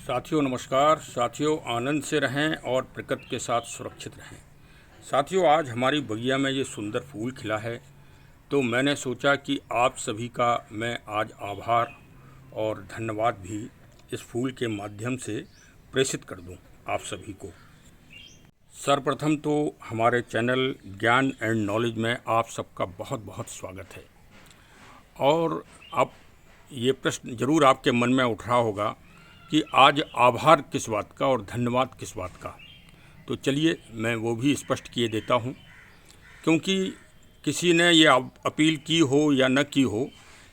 साथियों नमस्कार। साथियों आनंद से रहें और प्रकृति के साथ सुरक्षित रहें। साथियों आज हमारी बगिया में ये सुंदर फूल खिला है, तो मैंने सोचा कि आप सभी का मैं आज आभार और धन्यवाद भी इस फूल के माध्यम से प्रेषित कर दूं आप सभी को। सर्वप्रथम तो हमारे चैनल ज्ञान एंड नॉलेज में आप सबका बहुत बहुत स्वागत है। और अब ये प्रश्न ज़रूर आपके मन में उठ रहा होगा कि आज आभार किस बात का और धन्यवाद किस बात का। तो चलिए मैं वो भी स्पष्ट किए देता हूँ, क्योंकि किसी ने ये अपील की हो या न की हो,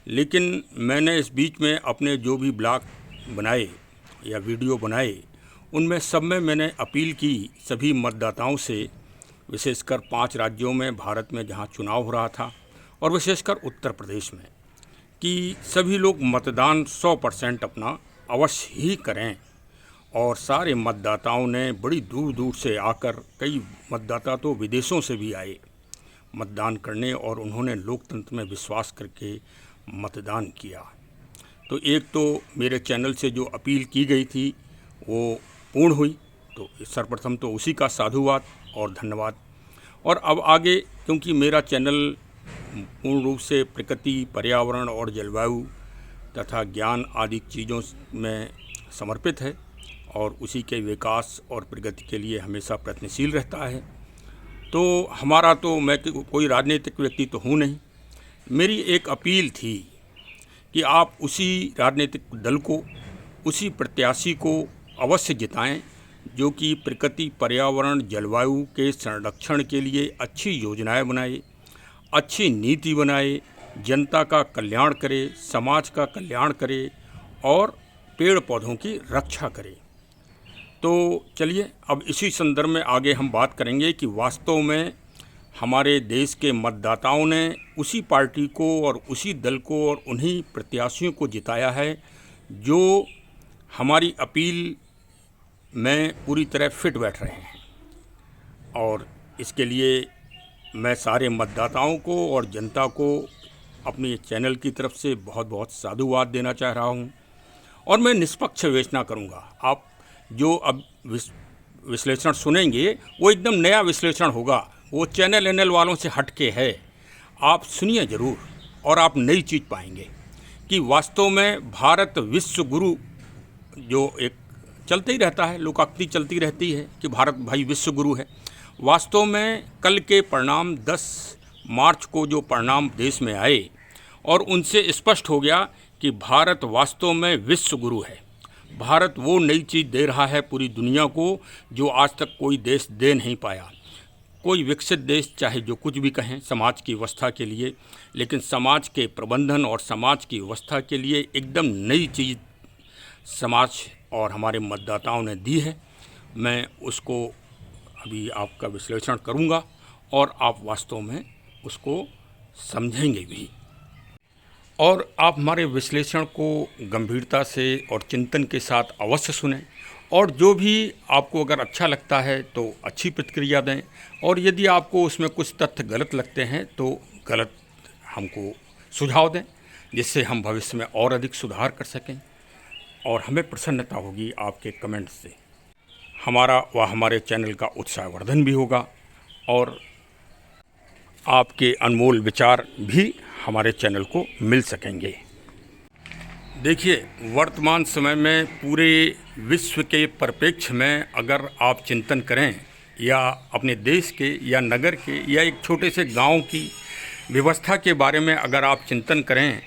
लेकिन मैंने इस बीच में अपने जो भी ब्लॉग बनाए या वीडियो बनाए उनमें सब में मैंने अपील की सभी मतदाताओं से, विशेषकर 5 राज्यों में भारत में जहाँ चुनाव हो रहा था और विशेषकर उत्तर प्रदेश में, कि सभी लोग मतदान 100% अपना अवश्य ही करें। और सारे मतदाताओं ने बड़ी दूर दूर से आकर, कई मतदाता तो विदेशों से भी आए मतदान करने, और उन्होंने लोकतंत्र में विश्वास करके मतदान किया। तो एक तो मेरे चैनल से जो अपील की गई थी वो पूर्ण हुई, तो सर्वप्रथम तो उसी का साधुवाद और धन्यवाद। और अब आगे, क्योंकि मेरा चैनल पूर्ण रूप से प्रकृति, पर्यावरण और जलवायु तथा ज्ञान आदि चीज़ों में समर्पित है और उसी के विकास और प्रगति के लिए हमेशा प्रयत्नशील रहता है, तो हमारा तो मैं कोई राजनीतिक व्यक्ति तो हूँ नहीं। मेरी एक अपील थी कि आप उसी राजनीतिक दल को, उसी प्रत्याशी को अवश्य जिताएं जो कि प्रकृति, पर्यावरण, जलवायु के संरक्षण के लिए अच्छी योजनाएं बनाए, अच्छी नीति बनाए, जनता का कल्याण करे, समाज का कल्याण करे और पेड़ पौधों की रक्षा करे। तो चलिए अब इसी संदर्भ में आगे हम बात करेंगे कि वास्तव में हमारे देश के मतदाताओं ने उसी पार्टी को और उसी दल को और उन्हीं प्रत्याशियों को जिताया है जो हमारी अपील में पूरी तरह फिट बैठ रहे हैं। और इसके लिए मैं सारे मतदाताओं को और जनता को अपने चैनल की तरफ से बहुत बहुत साधुवाद देना चाह रहा हूं। और मैं निष्पक्ष विवेचना करूंगा। आप जो अब विश्लेषण सुनेंगे वो एकदम नया विश्लेषण होगा, वो चैनल एनएल वालों से हट के है। आप सुनिए ज़रूर और आप नई चीज़ पाएंगे कि वास्तव में भारत विश्व गुरु, जो एक चलते ही रहता है, लोकोक्ति चलती रहती है कि भारत भाई विश्व गुरु है। वास्तव में कल के परिणाम 10 मार्च को जो परिणाम देश में आए और उनसे स्पष्ट हो गया कि भारत वास्तव में विश्व गुरु है। भारत वो नई चीज़ दे रहा है पूरी दुनिया को जो आज तक कोई देश दे नहीं पाया। कोई विकसित देश चाहे जो कुछ भी कहें समाज की व्यवस्था के लिए, लेकिन समाज के प्रबंधन और समाज की व्यवस्था के लिए एकदम नई चीज़ समाज और हमारे मतदाताओं ने दी है। मैं उसको अभी आपका विश्लेषण करूंगा और आप वास्तव में उसको समझेंगे भी। और आप हमारे विश्लेषण को गंभीरता से और चिंतन के साथ अवश्य सुनें, और जो भी आपको अगर अच्छा लगता है तो अच्छी प्रतिक्रिया दें, और यदि आपको उसमें कुछ तथ्य गलत लगते हैं तो गलत हमको सुझाव दें, जिससे हम भविष्य में और अधिक सुधार कर सकें और हमें प्रसन्नता होगी आपके कमेंट से। हमारा व हमारे चैनल का उत्साहवर्धन भी होगा और आपके अनमोल विचार भी हमारे चैनल को मिल सकेंगे। देखिए, वर्तमान समय में पूरे विश्व के परिप्रेक्ष्य में अगर आप चिंतन करें, या अपने देश के या नगर के या एक छोटे से गांव की व्यवस्था के बारे में अगर आप चिंतन करें,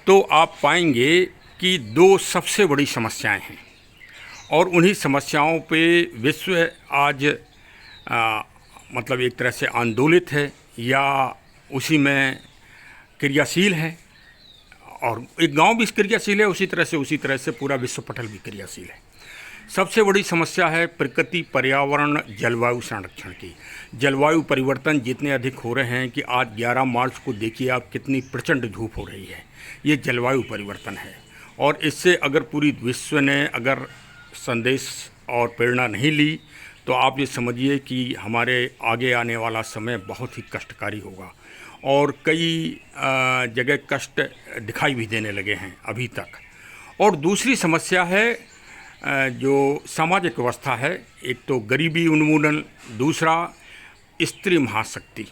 तो आप पाएंगे कि 2 सबसे बड़ी समस्याएं हैं और उन्हीं समस्याओं पे विश्व आज मतलब एक तरह से आंदोलित है या उसी में क्रियाशील है। और एक गांव भी क्रियाशील है, उसी तरह से पूरा विश्व पटल भी क्रियाशील है। सबसे बड़ी समस्या है प्रकृति, पर्यावरण, जलवायु संरक्षण की। जलवायु परिवर्तन जितने अधिक हो रहे हैं कि आज 11 मार्च को देखिए आप कितनी प्रचंड धूप हो रही है, ये जलवायु परिवर्तन है। और इससे अगर पूरी विश्व ने अगर संदेश और प्रेरणा नहीं ली तो आप ये समझिए कि हमारे आगे आने वाला समय बहुत ही कष्टकारी होगा। और कई जगह कष्ट दिखाई भी देने लगे हैं अभी तक। और दूसरी समस्या है जो सामाजिक व्यवस्था है, एक तो गरीबी उन्मूलन, दूसरा स्त्री महाशक्ति।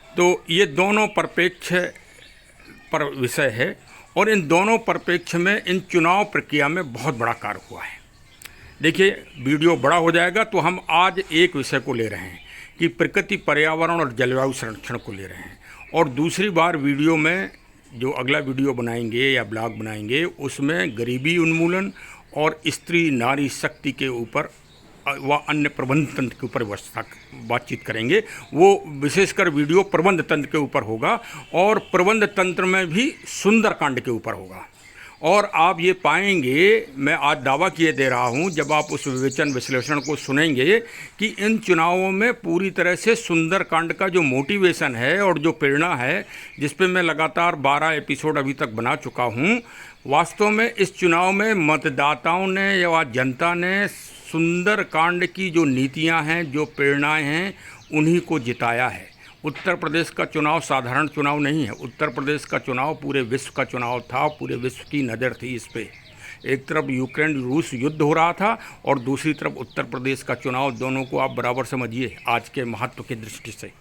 तो ये दोनों परिप्रेक्ष पर विषय है और इन दोनों परिप्रेक्ष्य में इन चुनाव प्रक्रिया में बहुत बड़ा कार्य हुआ है। देखिए, वीडियो बड़ा हो जाएगा तो हम आज एक विषय को ले रहे हैं कि प्रकृति, पर्यावरण और जलवायु संरक्षण को ले रहे हैं, और दूसरी बार वीडियो में जो अगला वीडियो बनाएंगे या ब्लॉग बनाएंगे उसमें गरीबी उन्मूलन और स्त्री नारी शक्ति के ऊपर व अन्य प्रबंध तंत्र के ऊपर बातचीत करेंगे। वो विशेषकर वीडियो प्रबंध तंत्र के ऊपर होगा और प्रबंध तंत्र में भी सुंदरकांड के ऊपर होगा। और आप ये पाएंगे, मैं आज दावा किए दे रहा हूँ, जब आप उस विवेचन विश्लेषण को सुनेंगे कि इन चुनावों में पूरी तरह से सुंदरकांड का जो मोटिवेशन है और जो प्रेरणा है, जिस पे मैं लगातार 12 एपिसोड अभी तक बना चुका हूँ, वास्तव में इस चुनाव में मतदाताओं ने या जनता ने सुंदरकांड की जो नीतियाँ हैं, जो प्रेरणाएँ हैं, उन्हीं को जिताया है। उत्तर प्रदेश का चुनाव साधारण चुनाव नहीं है। उत्तर प्रदेश का चुनाव पूरे विश्व का चुनाव था, पूरे विश्व की नज़र थी इस पे। एक तरफ यूक्रेन रूस युद्ध हो रहा था और दूसरी तरफ उत्तर प्रदेश का चुनाव। दोनों को आप बराबर समझिए आज के महत्व की दृष्टि से,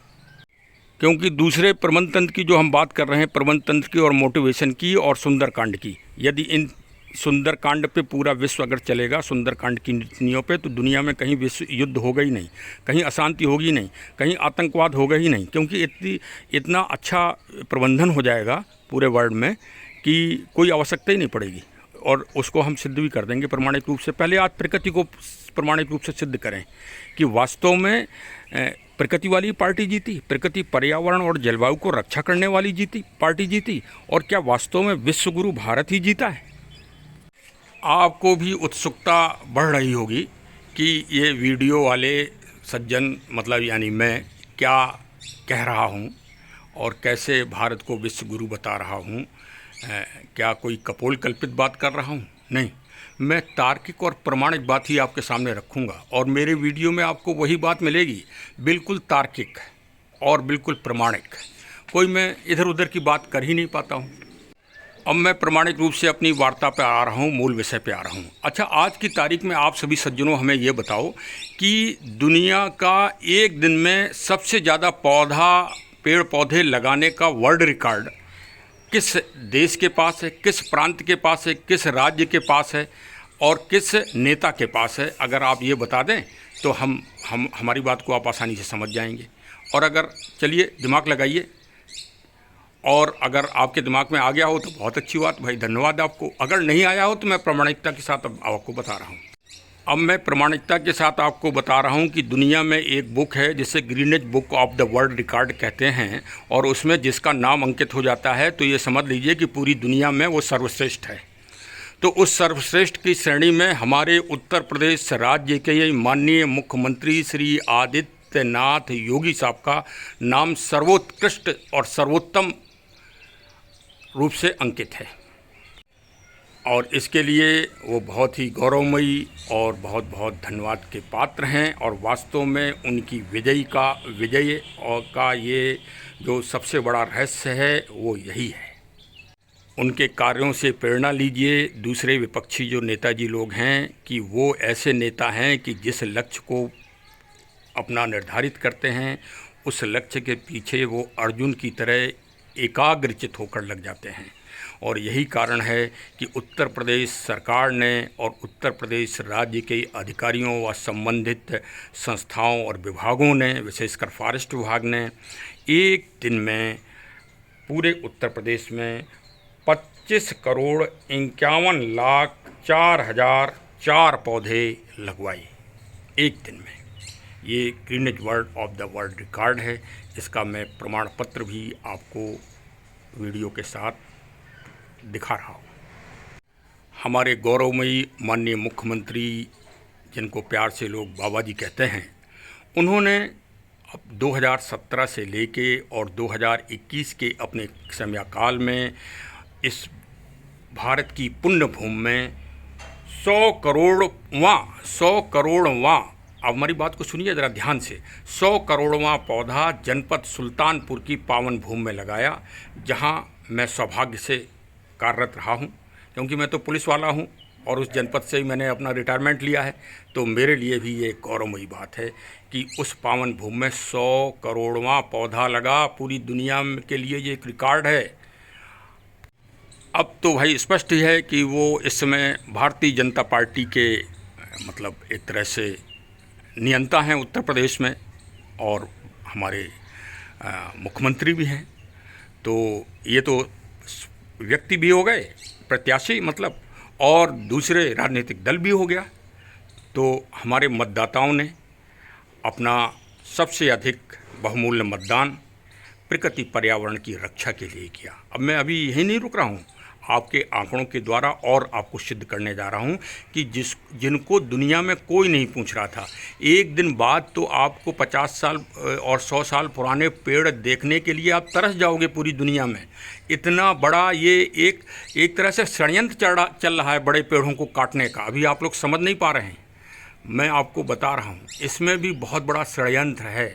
क्योंकि दूसरे प्रबंध तंत्र की जो हम बात कर रहे हैं, प्रबंध तंत्र की और मोटिवेशन की और सुंदरकांड की, यदि इन सुंदरकांड पे पूरा विश्व अगर चलेगा, सुंदरकांड की नीतियों पे, तो दुनिया में कहीं विश्व युद्ध होगा ही नहीं, कहीं अशांति होगी नहीं, कहीं आतंकवाद होगा ही नहीं, क्योंकि इतना अच्छा प्रबंधन हो जाएगा पूरे वर्ल्ड में कि कोई आवश्यकता ही नहीं पड़ेगी। और उसको हम सिद्ध भी कर देंगे प्रमाणिक रूप से। पहले आज प्रकृति को प्रमाणिक रूप से सिद्ध करें कि वास्तव में प्रकृति वाली पार्टी जीती, प्रकृति, पर्यावरण और जलवायु को रक्षा करने वाली पार्टी जीती, और क्या वास्तव में विश्वगुरु भारत ही जीता है। आपको भी उत्सुकता बढ़ रही होगी कि ये वीडियो वाले सज्जन, मतलब यानी मैं, क्या कह रहा हूँ और कैसे भारत को विश्व गुरु बता रहा हूँ। क्या कोई कपोल कल्पित बात कर रहा हूँ? नहीं, मैं तार्किक और प्रमाणिक बात ही आपके सामने रखूँगा और मेरे वीडियो में आपको वही बात मिलेगी, बिल्कुल तार्किक और बिल्कुल प्रमाणिक। कोई मैं इधर उधर की बात कर ही नहीं पाता हूँ। अब मैं प्रमाणिक रूप से अपनी वार्ता पे आ रहा हूँ, मूल विषय पे आ रहा हूँ। अच्छा, आज की तारीख में आप सभी सज्जनों हमें ये बताओ कि दुनिया का एक दिन में सबसे ज़्यादा पेड़ पौधे लगाने का वर्ल्ड रिकॉर्ड किस देश के पास है, किस प्रांत के पास है, किस राज्य के पास है और किस नेता के पास है? अगर आप ये बता दें तो हमारी बात को आप आसानी से समझ जाएंगे। और अगर, चलिए दिमाग लगाइए, और अगर आपके दिमाग में आ गया हो तो बहुत अच्छी बात, भाई धन्यवाद आपको। अगर नहीं आया हो तो मैं प्रामाणिकता के साथ अब आपको बता रहा हूँ। अब मैं प्रामाणिकता के साथ आपको बता रहा हूँ कि दुनिया में एक बुक है जिसे Guinness book of the world record कहते हैं, और उसमें जिसका नाम अंकित हो जाता है तो ये समझ लीजिए कि पूरी दुनिया में वो सर्वश्रेष्ठ है। तो उस सर्वश्रेष्ठ की श्रेणी में हमारे उत्तर प्रदेश राज्य के माननीय मुख्यमंत्री श्री आदित्यनाथ योगी साहब का नाम सर्वोत्कृष्ट और सर्वोत्तम रूप से अंकित है, और इसके लिए वो बहुत ही गौरवमयी और बहुत बहुत धन्यवाद के पात्र हैं। और वास्तव में उनकी विजय का ये जो सबसे बड़ा रहस्य है वो यही है। उनके कार्यों से प्रेरणा लीजिए। दूसरे विपक्षी जो नेताजी लोग हैं कि वो ऐसे नेता हैं कि जिस लक्ष्य को अपना निर्धारित करते हैं उस लक्ष्य के पीछे वो अर्जुन की तरह एकाग्रचित होकर लग जाते हैं। और यही कारण है कि उत्तर प्रदेश सरकार ने और उत्तर प्रदेश राज्य के अधिकारियों व संबंधित संस्थाओं और विभागों ने, विशेषकर फॉरेस्ट विभाग ने, एक दिन में पूरे उत्तर प्रदेश में 25,51,04,004 पौधे लगवाए एक दिन में। ये Guinness world of the world record है। इसका मैं प्रमाण पत्र भी आपको वीडियो के साथ दिखा रहा हूँ। हमारे गौरवमयी माननीय मुख्यमंत्री, जिनको प्यार से लोग बाबा जी कहते हैं, उन्होंने अब 2017 से लेके और 2021 के अपने समयकाल में इस भारत की पुण्य भूमि में 100 करोड़वां, अब हमारी बात को सुनिए ज़रा ध्यान से, 100 करोड़वां पौधा जनपद सुल्तानपुर की पावन भूमि में लगाया, जहां मैं सौभाग्य से कार्यरत रहा हूं, क्योंकि मैं तो पुलिस वाला हूं और उस जनपद से ही मैंने अपना रिटायरमेंट लिया है। तो मेरे लिए भी ये गौरवमयी बात है कि उस पावन भूमि में 100 करोड़वां पौधा लगा। पूरी दुनिया के लिए ये एक रिकॉर्ड है। अब तो भाई स्पष्ट ही है कि वो इस समय भारतीय जनता पार्टी के मतलब एक तरह से नियंता हैं उत्तर प्रदेश में, और हमारे मुख्यमंत्री भी हैं। तो ये तो व्यक्ति भी हो गए, प्रत्याशी मतलब, और दूसरे राजनीतिक दल भी हो गया। तो हमारे मतदाताओं ने अपना सबसे अधिक बहुमूल्य मतदान प्रकृति पर्यावरण की रक्षा के लिए किया। अब मैं अभी यही नहीं रुक रहा हूँ, आपके आंकड़ों के द्वारा और आपको सिद्ध करने जा रहा हूँ कि जिनको दुनिया में कोई नहीं पूछ रहा था, एक दिन बाद तो आपको 50 साल और 100 साल पुराने पेड़ देखने के लिए आप तरस जाओगे पूरी दुनिया में। इतना बड़ा ये एक तरह से षड्यंत्र चल रहा है बड़े पेड़ों को काटने का। अभी आप लोग समझ नहीं पा रहे हैं, मैं आपको बता रहा हूँ, इसमें भी बहुत बड़ा षड्यंत्र है।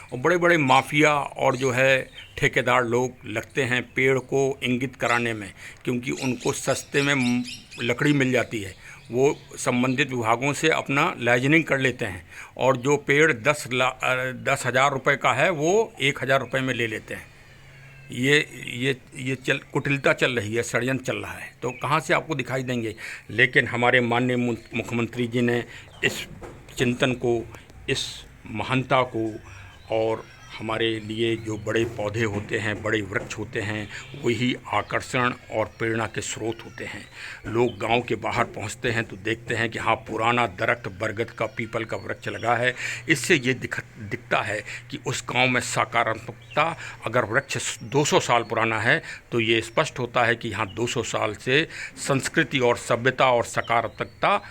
और बड़े बड़े माफिया और जो है ठेकेदार लोग लगते हैं पेड़ को इंगित कराने में, क्योंकि उनको सस्ते में लकड़ी मिल जाती है। वो संबंधित विभागों से अपना लाइजनिंग कर लेते हैं, और जो पेड़ 10,000 रुपये का है वो 1,000 रुपये में ले लेते हैं। ये कुटिलता चल रही है, षड्यंत्र चल रहा है। तो कहाँ से आपको दिखाई देंगे? लेकिन हमारे माननीय मुख्यमंत्री जी ने इस चिंतन को, इस महानता को, और हमारे लिए जो बड़े पौधे होते हैं, बड़े वृक्ष होते हैं, वही आकर्षण और प्रेरणा के स्रोत होते हैं। लोग गांव के बाहर पहुंचते हैं तो देखते हैं कि हाँ, पुराना दरख्त बरगद का, पीपल का वृक्ष लगा है। इससे ये दिखता है कि उस गांव में सकारात्मकता, अगर वृक्ष 200 साल पुराना है तो ये स्पष्ट होता है कि यहाँ 200 साल से संस्कृति और सभ्यता और सकारात्मकता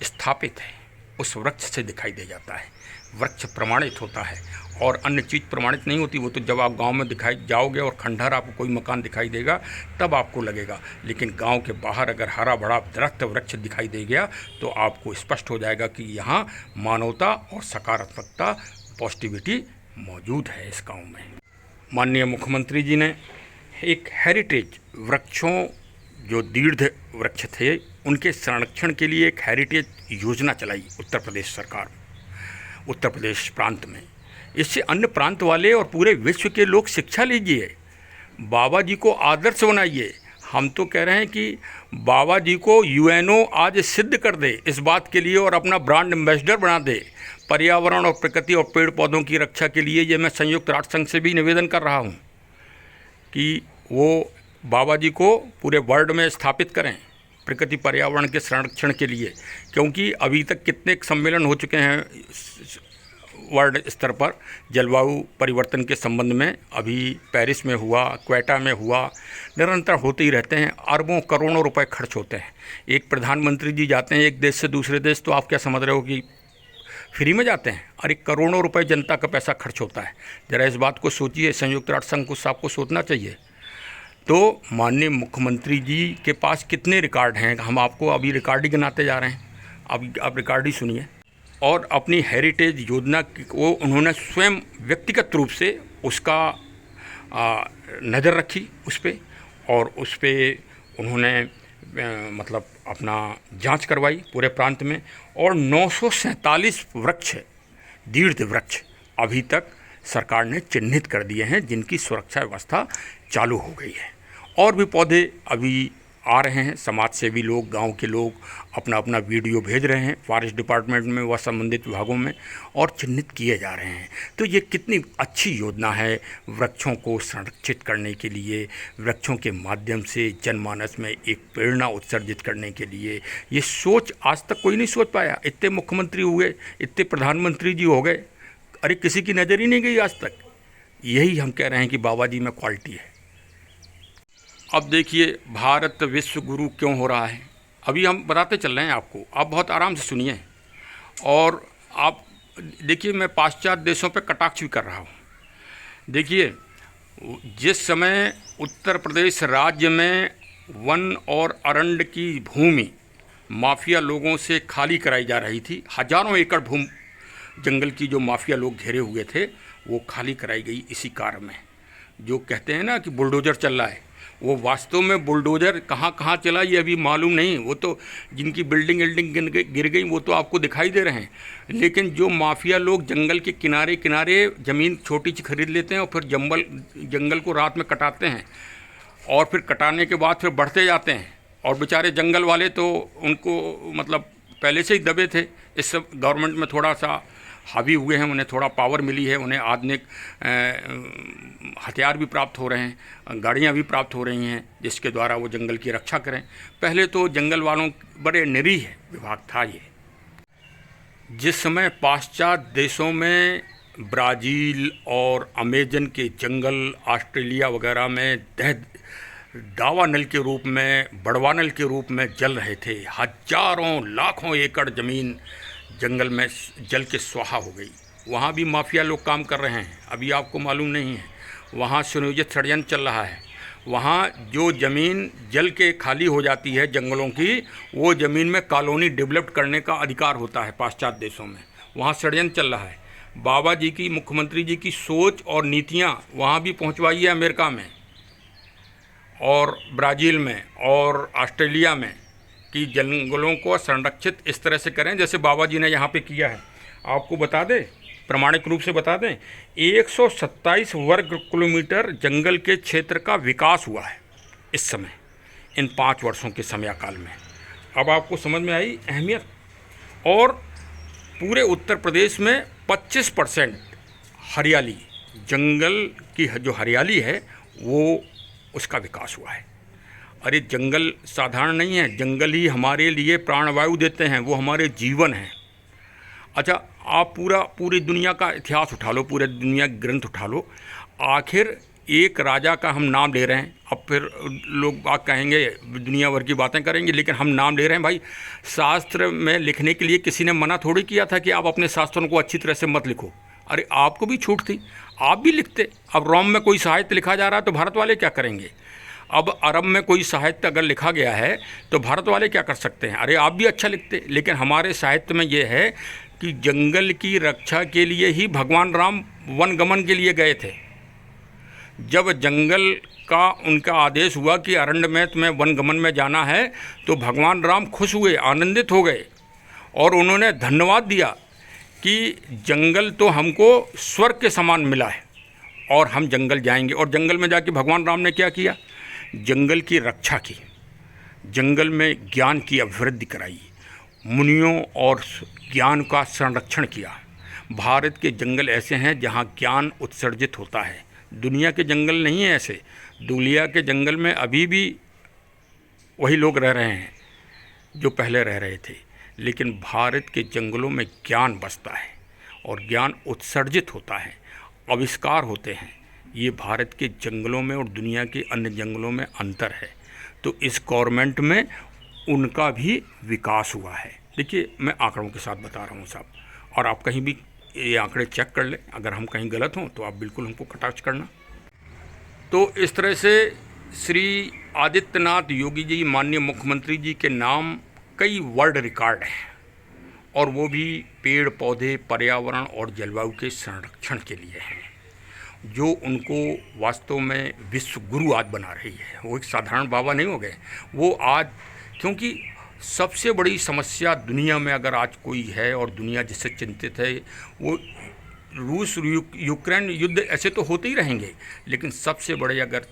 स्थापित है। उस वृक्ष से दिखाई दे जाता है। वृक्ष प्रमाणित होता है और अन्य चीज़ प्रमाणित नहीं होती। वो तो जब आप गांव में दिखाई जाओगे और खंडहर आपको कोई मकान दिखाई देगा तब आपको लगेगा, लेकिन गांव के बाहर अगर हरा भरा दरख्त वृक्ष दिखाई दे गया तो आपको स्पष्ट हो जाएगा कि यहाँ मानवता और सकारात्मकता, पॉजिटिविटी मौजूद है इस गाँव में। माननीय मुख्यमंत्री जी ने एक हेरिटेज वृक्षों, जो दीर्घ वृक्ष थे, उनके संरक्षण के लिए एक हेरिटेज योजना चलाई उत्तर प्रदेश सरकार, उत्तर प्रदेश प्रांत में। इससे अन्य प्रांत वाले और पूरे विश्व के लोग शिक्षा लीजिए, बाबा जी को आदर्श बनाइए। हम तो कह रहे हैं कि बाबा जी को यूएनओ आज सिद्ध कर दे इस बात के लिए और अपना ब्रांड एम्बेसडर बना दे पर्यावरण और प्रकृति और पेड़ पौधों की रक्षा के लिए। ये मैं संयुक्त राष्ट्र संघ से भी निवेदन कर रहा हूँ कि वो बाबा जी को पूरे वर्ल्ड में स्थापित करें प्रकृति पर्यावरण के संरक्षण के लिए, क्योंकि अभी तक कितने सम्मेलन हो चुके हैं वर्ल्ड स्तर पर जलवायु परिवर्तन के संबंध में। अभी पेरिस में हुआ, क्वेटा में हुआ, निरंतर होते ही रहते हैं। अरबों करोड़ों रुपए खर्च होते हैं। एक प्रधानमंत्री जी जाते हैं एक देश से दूसरे देश, तो आप क्या समझ रहे हो कि फ्री में जाते हैं? अरे करोड़ों रुपए जनता का पैसा खर्च होता है। ज़रा इस बात को सोचिए, संयुक्त राष्ट्र संघ को आपको सोचना चाहिए। तो माननीय मुख्यमंत्री जी के पास कितने रिकॉर्ड हैं, हम आपको अभी रिकॉर्ड ही गिनाते जा रहे हैं। अब आप रिकॉर्ड ही सुनिए। और अपनी हेरिटेज योजना को उन्होंने स्वयं व्यक्तिगत रूप से उसका नज़र रखी उस पर, और उस पर उन्होंने मतलब अपना जांच करवाई पूरे प्रांत में, और 947 वृक्ष, दीर्घ वृक्ष अभी तक सरकार ने चिन्हित कर दिए हैं, जिनकी सुरक्षा व्यवस्था चालू हो गई है। और भी पौधे अभी आ रहे हैं। समाज सेवी लोग, गांव के लोग अपना अपना वीडियो भेज रहे हैं फॉरेस्ट डिपार्टमेंट में व संबंधित विभागों में, और चिन्हित किए जा रहे हैं। तो ये कितनी अच्छी योजना है वृक्षों को संरक्षित करने के लिए, वृक्षों के माध्यम से जनमानस में एक प्रेरणा उत्सर्जित करने के लिए। ये सोच आज तक कोई नहीं सोच पाया। इतने मुख्यमंत्री हुए, इतने प्रधानमंत्री जी हो गए, अरे किसी की नज़र ही नहीं गई आज तक। यही हम कह रहे हैं कि बाबा जी में क्वालिटी है। अब देखिए, भारत विश्व गुरु क्यों हो रहा है, अभी हम बताते चल रहे हैं आपको, आप बहुत आराम से सुनिए। और आप देखिए, मैं पाश्चात्य देशों पे कटाक्ष भी कर रहा हूँ। देखिए, जिस समय उत्तर प्रदेश राज्य में वन और अरण्य की भूमि माफिया लोगों से खाली कराई जा रही थी, हजारों एकड़ भूमि जंगल की जो माफिया लोग घेरे हुए थे वो खाली कराई गई इसी कार्य में। जो कहते हैं ना कि बुलडोजर चल रहा है, वो वास्तव में बुलडोज़र कहाँ कहाँ चला ये अभी मालूम नहीं। वो तो जिनकी बिल्डिंग गिर गई वो तो आपको दिखाई दे रहे हैं, लेकिन जो माफिया लोग जंगल के किनारे किनारे ज़मीन छोटी सी खरीद लेते हैं और फिर जंगल को रात में कटाते हैं, और फिर कटाने के बाद फिर बढ़ते जाते हैं। और बेचारे जंगल वाले तो उनको मतलब पहले से ही दबे थे। इस सब गवर्नमेंट में थोड़ा सा हावी हुए हैं, उन्हें थोड़ा पावर मिली है, उन्हें आधुनिक हथियार भी प्राप्त हो रहे हैं, गाड़ियां भी प्राप्त हो रही हैं, जिसके द्वारा वो जंगल की रक्षा करें। पहले तो जंगल वालों बड़े निरीह विभाग था ये। जिस समय पाश्चात्य देशों में ब्राज़ील और अमेजन के जंगल, ऑस्ट्रेलिया वगैरह में दावानल के रूप में, बड़वानल के रूप में जल रहे थे, हजारों लाखों एकड़ ज़मीन जंगल में जल के स्वाहा हो गई। वहाँ भी माफिया लोग काम कर रहे हैं, अभी आपको मालूम नहीं है। वहाँ सुनियोजित षड्यंत्र चल रहा है। वहाँ जो ज़मीन जल के खाली हो जाती है जंगलों की, वो ज़मीन में कॉलोनी डेवलप करने का अधिकार होता है पाश्चात्य देशों में। वहाँ षड्यंत्र चल रहा है। बाबा जी की, मुख्यमंत्री जी की सोच और नीतियाँ वहाँ भी पहुँचवाई है अमेरिका में और ब्राज़ील में और ऑस्ट्रेलिया में, कि जंगलों को संरक्षित इस तरह से करें जैसे बाबा जी ने यहाँ पे किया है। आपको बता दें, प्रमाणिक रूप से बता दें, 127 वर्ग किलोमीटर जंगल के क्षेत्र का विकास हुआ है इस समय, इन 5 वर्षों के समयकाल में। अब आपको समझ में आई अहमियत। और पूरे उत्तर प्रदेश में 25% हरियाली, जंगल की जो हरियाली है वो उसका विकास हुआ है। अरे जंगल साधारण नहीं है, जंगल ही हमारे लिए प्राणवायु देते हैं, वो हमारे जीवन हैं। अच्छा, आप पूरी दुनिया का इतिहास उठा लो, पूरे दुनिया के ग्रंथ उठा लो, आखिर एक राजा का हम नाम ले रहे हैं। अब फिर लोग बात कहेंगे, दुनिया भर की बातें करेंगे, लेकिन हम नाम ले रहे हैं। भाई, शास्त्र में लिखने के लिए किसी ने मना थोड़ी किया था कि आप अपने शास्त्रों को अच्छी तरह से मत लिखो। अरे आपको भी छूट थी, आप भी लिखते। अब रोम में कोई साहित्य लिखा जा रहा है तो भारत वाले क्या करेंगे? अब अरब में कोई साहित्य अगर लिखा गया है तो भारत वाले क्या कर सकते हैं? अरे आप भी अच्छा लिखते। लेकिन हमारे साहित्य में ये है कि जंगल की रक्षा के लिए ही भगवान राम वनगमन के लिए गए थे। जब जंगल का उनका आदेश हुआ कि अरण्य में तुम्हें वनगमन में जाना है, तो भगवान राम खुश हुए, आनंदित हो गए और उन्होंने धन्यवाद दिया कि जंगल तो हमको स्वर्ग के समान मिला है और हम जंगल जाएंगे। और जंगल में जाके भगवान राम ने क्या किया? जंगल की रक्षा की, जंगल में ज्ञान की अभिवृद्धि कराई, मुनियों और ज्ञान का संरक्षण किया। भारत के जंगल ऐसे हैं जहाँ ज्ञान उत्सर्जित होता है, दुनिया के जंगल नहीं है ऐसे। दुनिया के जंगल में अभी भी वही लोग रह रहे हैं जो पहले रह रहे थे, लेकिन भारत के जंगलों में ज्ञान बसता है और ज्ञान उत्सर्जित होता है, आविष्कार होते हैं। ये भारत के जंगलों में और दुनिया के अन्य जंगलों में अंतर है। तो इस गवर्नमेंट में उनका भी विकास हुआ है। देखिए, मैं आंकड़ों के साथ बता रहा हूँ साहब, और आप कहीं भी ये आंकड़े चेक कर लें। अगर हम कहीं गलत हों तो आप बिल्कुल हमको कटाक्ष करना। तो इस तरह से श्री आदित्यनाथ योगी जी, माननीय मुख्यमंत्री जी के नाम कई वर्ल्ड रिकॉर्ड हैं, और वो भी पेड़ पौधे, पर्यावरण और जलवायु के संरक्षण के लिए हैं, जो उनको वास्तव में विश्व गुरु आज बना रही है। वो एक साधारण बाबा नहीं हो गए वो आज, क्योंकि सबसे बड़ी समस्या दुनिया में अगर आज कोई है और दुनिया जिससे चिंतित है, वो रूस यूक्रेन युद्ध ऐसे तो होते ही रहेंगे, लेकिन सबसे बड़ी अगर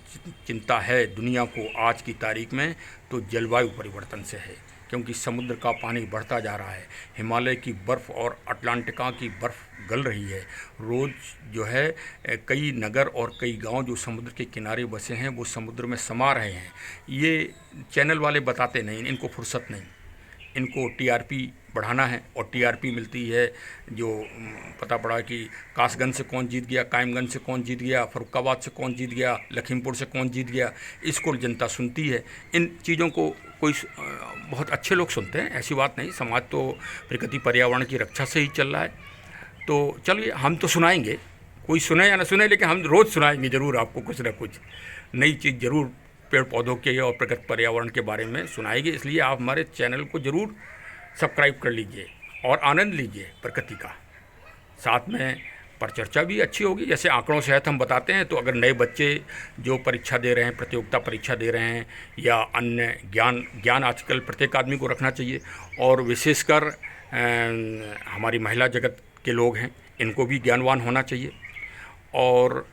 चिंता है दुनिया को आज की तारीख में तो जलवायु परिवर्तन से है। क्योंकि समुद्र का पानी बढ़ता जा रहा है, हिमालय की बर्फ़ और अटलांटिका की बर्फ़ गल रही है। रोज़ जो है कई नगर और कई गांव जो समुद्र के किनारे बसे हैं वो समुद्र में समा रहे हैं। ये चैनल वाले बताते नहीं, इनको फुर्सत नहीं, इनको टीआरपी बढ़ाना है और टीआरपी मिलती है। जो पता पड़ा कि कासगंज से कौन जीत गया, कायमगंज से कौन जीत गया, फर्रुखाबाद से कौन जीत गया, लखीमपुर से कौन जीत गया, इसको जनता सुनती है। इन चीज़ों को कोई बहुत अच्छे लोग सुनते हैं, ऐसी बात नहीं। समाज तो प्रकृति पर्यावरण की रक्षा से ही चल रहा है। तो चलिए, हम तो सुनाएंगे, कोई सुने या ना सुने, लेकिन हम रोज़ सुनाएंगे ज़रूर आपको कुछ ना कुछ नई चीज़ ज़रूर पेड़ पौधों के और प्रकृति पर्यावरण के बारे में सुनाएंगे। इसलिए आप हमारे चैनल को ज़रूर सब्सक्राइब कर लीजिए और आनंद लीजिए प्रकृति का। साथ में पर चर्चा भी अच्छी होगी। जैसे आंकड़ों से हम बताते हैं, तो अगर नए बच्चे जो परीक्षा दे रहे हैं, प्रतियोगिता परीक्षा दे रहे हैं या अन्य ज्ञान आजकल प्रत्येक आदमी को रखना चाहिए, और विशेषकर हमारी महिला जगत के लोग हैं, इनको भी ज्ञानवान होना चाहिए। और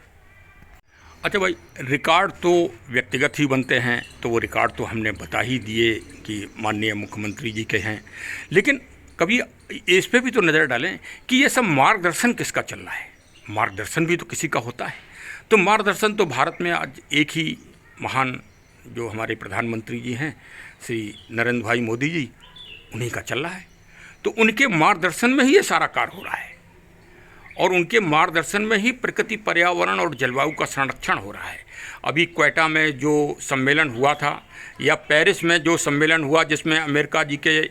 अच्छा भाई, रिकॉर्ड तो व्यक्तिगत ही बनते हैं, तो वो रिकॉर्ड तो हमने बता ही दिए कि माननीय मुख्यमंत्री जी के हैं, लेकिन कभी इस पे भी तो नज़र डालें कि ये सब मार्गदर्शन किसका चल रहा है। मार्गदर्शन भी तो किसी का होता है। तो मार्गदर्शन तो भारत में आज एक ही महान जो हमारे प्रधानमंत्री जी हैं, श्री नरेंद्र भाई मोदी जी, उन्हीं का चल रहा है। तो उनके मार्गदर्शन में ही ये सारा कार्य हो रहा है, और उनके मार्गदर्शन में ही प्रकृति, पर्यावरण और जलवायु का संरक्षण हो रहा है। अभी क्वेटा में जो सम्मेलन हुआ था, या पेरिस में जो सम्मेलन हुआ, जिसमें अमेरिका जी के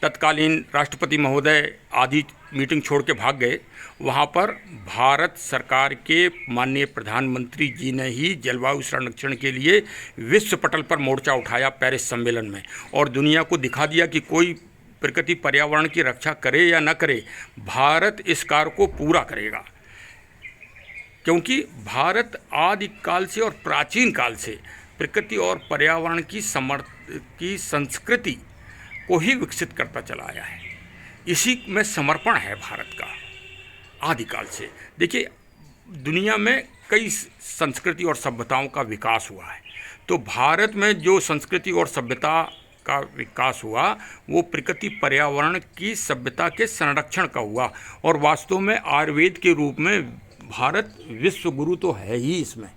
तत्कालीन राष्ट्रपति महोदय आधी मीटिंग छोड़ के भाग गए, वहाँ पर भारत सरकार के माननीय प्रधानमंत्री जी ने ही जलवायु संरक्षण के लिए विश्व पटल पर मोर्चा उठाया पेरिस सम्मेलन में, और दुनिया को दिखा दिया कि कोई प्रकृति पर्यावरण की रक्षा करे या न करे, भारत इस कार्य को पूरा करेगा। क्योंकि भारत आदिकाल से और प्राचीन काल से प्रकृति और पर्यावरण की संस्कृति को ही विकसित करता चला आया है। इसी में समर्पण है भारत का आदिकाल से। देखिए, दुनिया में कई संस्कृति और सभ्यताओं का विकास हुआ है, तो भारत में जो संस्कृति और सभ्यता का विकास हुआ, वो प्रकृति पर्यावरण की सभ्यता के संरक्षण का हुआ। और वास्तव में आयुर्वेद के रूप में भारत विश्व गुरु तो है ही इसमें।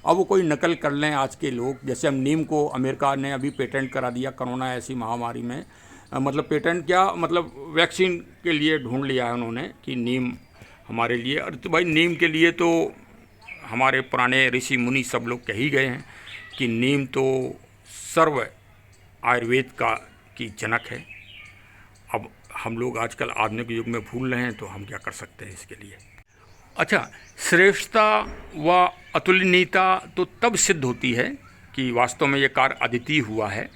अब वो कोई नकल कर लें आज के लोग, जैसे हम नीम को अमेरिका ने अभी पेटेंट करा दिया कोरोना ऐसी महामारी में, मतलब पेटेंट क्या, मतलब वैक्सीन के लिए ढूंढ लिया है उन्होंने कि नीम हमारे लिए। और तो भाई, नीम के लिए तो हमारे पुराने ऋषि मुनि सब लोग कह ही गए हैं कि नीम तो सर्व आयुर्वेद की जनक है। अब हम लोग आजकल आधुनिक युग में भूल रहे हैं, तो हम क्या कर सकते हैं इसके लिए। अच्छा, श्रेष्ठता व अतुलनीयता तो तब सिद्ध होती है कि वास्तव में ये कार्य अद्वितीय हुआ है,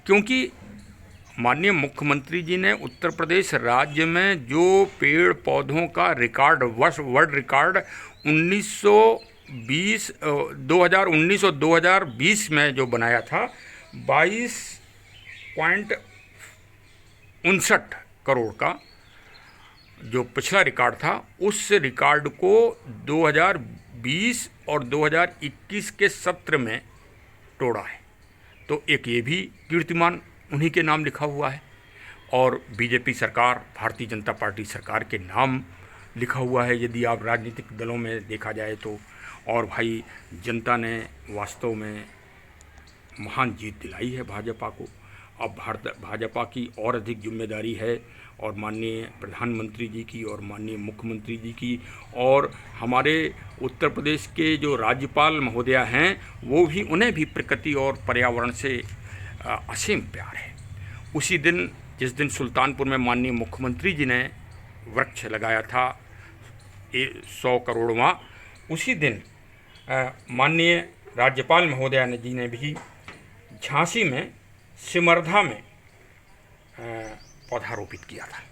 क्योंकि माननीय मुख्यमंत्री जी ने उत्तर प्रदेश राज्य में जो पेड़ पौधों का रिकॉर्ड, वर्ल्ड रिकॉर्ड 2019 और 2020 में जो बनाया था, 22.59 करोड़ का जो पिछला रिकॉर्ड था, उस रिकॉर्ड को 2020 और 2021 के सत्र में तोड़ा है। तो एक ये भी कीर्तिमान उन्हीं के नाम लिखा हुआ है, और बीजेपी सरकार, भारतीय जनता पार्टी सरकार के नाम लिखा हुआ है, यदि आप राजनीतिक दलों में देखा जाए तो। और भाई, जनता ने वास्तव में महान जीत दिलाई है भाजपा को। अब भाजपा की और अधिक जिम्मेदारी है, और माननीय प्रधानमंत्री जी की और माननीय मुख्यमंत्री जी की, और हमारे उत्तर प्रदेश के जो राज्यपाल महोदया हैं, वो भी, उन्हें भी प्रकृति और पर्यावरण से असीम प्यार है। उसी दिन, जिस दिन सुल्तानपुर में माननीय मुख्यमंत्री जी ने वृक्ष लगाया था 100 करोड़वां, उसी दिन माननीय राज्यपाल महोदया जी ने भी झांसी में सिमरधा में पौधारोपित किया था।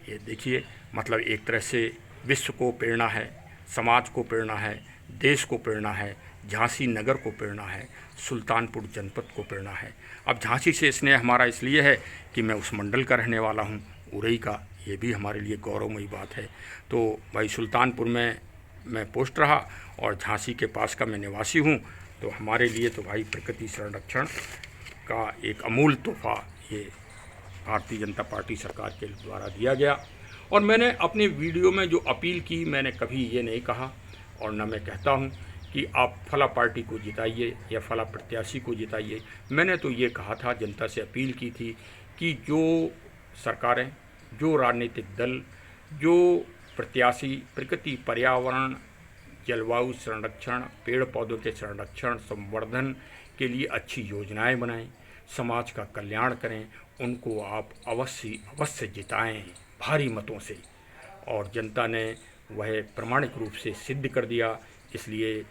ये देखिए, मतलब एक तरह से विश्व को प्रेरणा है, समाज को प्रेरणा है, देश को प्रेरणा है, झांसी नगर को प्रेरणा है, सुल्तानपुर जनपद को प्रेरणा है। अब झांसी से स्नेह हमारा इसलिए है कि मैं उस मंडल का रहने वाला हूँ, उरई का। ये भी हमारे लिए गौरवमयी बात है। तो भाई, सुल्तानपुर में मैं पोस्ट रहा और झांसी के पास का मैं निवासी हूँ, तो हमारे लिए तो भाई प्रकृति संरक्षण का एक अमूल तोहफा ये भारतीय जनता पार्टी सरकार के द्वारा दिया गया। और मैंने अपने वीडियो में जो अपील की, मैंने कभी ये नहीं कहा, और न मैं कहता हूँ कि आप फला पार्टी को जिताइए या फला प्रत्याशी को जिताइए। मैंने तो ये कहा था, जनता से अपील की थी कि जो सरकारें, जो राजनीतिक दल, जो प्रत्याशी प्रकृति, पर्यावरण, जलवायु संरक्षण, पेड़ पौधों के संरक्षण, संवर्धन के लिए अच्छी योजनाएं बनाएं, समाज का कल्याण करें, उनको आप अवश्य जिताएं भारी मतों से। और जनता ने वह प्रामाणिक रूप से सिद्ध कर दिया। इसलिए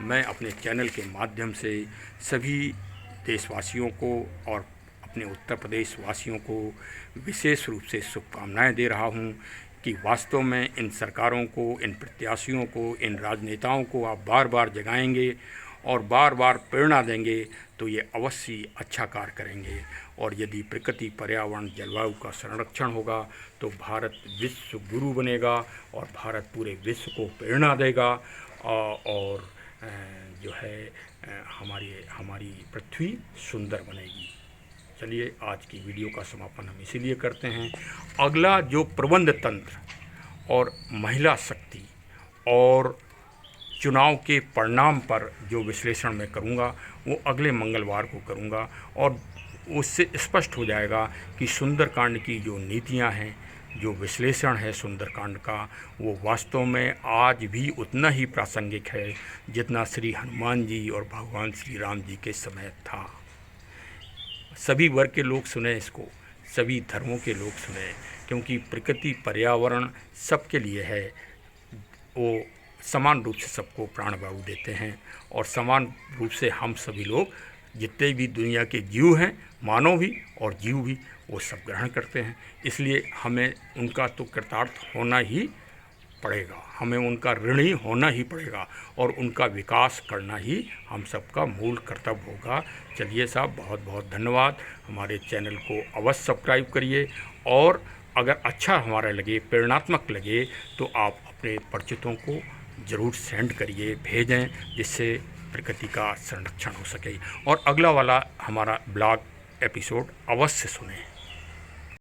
मैं अपने चैनल के माध्यम से सभी देशवासियों को और अपने उत्तर प्रदेश वासियों को विशेष रूप से शुभकामनाएं दे रहा हूं कि वास्तव में इन सरकारों को, इन प्रत्याशियों को, इन राजनेताओं को आप बार बार जगाएंगे और बार बार प्रेरणा देंगे तो ये अवश्य अच्छा कार्य करेंगे। और यदि प्रकृति, पर्यावरण, जलवायु का संरक्षण होगा तो भारत विश्व गुरु बनेगा और भारत पूरे विश्व को प्रेरणा देगा और जो है हमारी पृथ्वी सुंदर बनेगी। चलिए आज की वीडियो का समापन हम इसीलिए करते हैं। अगला जो प्रबंध तंत्र और महिला शक्ति और चुनाव के परिणाम पर जो विश्लेषण मैं करूंगा वो अगले मंगलवार को करूंगा और उससे स्पष्ट हो जाएगा कि सुंदरकांड की जो नीतियां हैं, जो विश्लेषण है सुंदरकांड का, वो वास्तव में आज भी उतना ही प्रासंगिक है जितना श्री हनुमान जी और भगवान श्री राम जी के समय था। सभी वर्ग के लोग सुने इसको, सभी धर्मों के लोग सुने, क्योंकि प्रकृति, पर्यावरण सबके लिए है। वो समान रूप से सबको प्राण वायु देते हैं और समान रूप से हम सभी लोग जितने भी दुनिया के जीव हैं, मानव भी और जीव भी, वो सब ग्रहण करते हैं। इसलिए हमें उनका तो कृतार्थ होना ही पड़ेगा, हमें उनका ऋणी होना ही पड़ेगा और उनका विकास करना ही हम सबका मूल कर्तव्य होगा। चलिए साहब, बहुत बहुत धन्यवाद। हमारे चैनल को अवश्य सब्सक्राइब करिए और अगर अच्छा हमारा लगे, प्रेरणात्मक लगे तो आप अपने परिचितों को ज़रूर सेंड करिए, भेजें, जिससे प्रकृति का संरक्षण हो सके। और अगला वाला हमारा ब्लॉग एपिसोड अवश्य सुनें।